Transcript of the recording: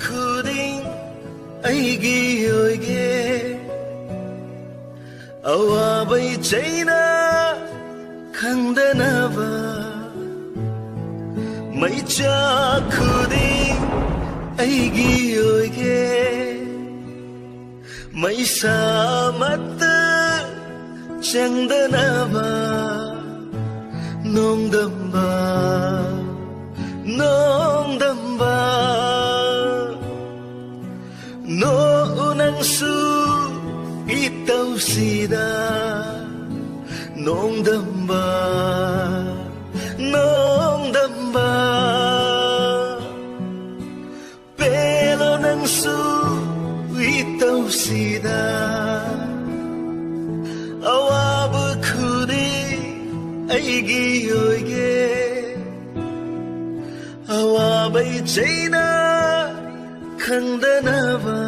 khuding aigi oige awabai chaina khangdanaba maicha khuding aigi oige maisa matta changdanaba nongdamba nongdamba no unangsu itaw sida nongdamba nongdamba pelo nangsu itaw sida awabu khudi aigi oige awabai chaina khangdanaba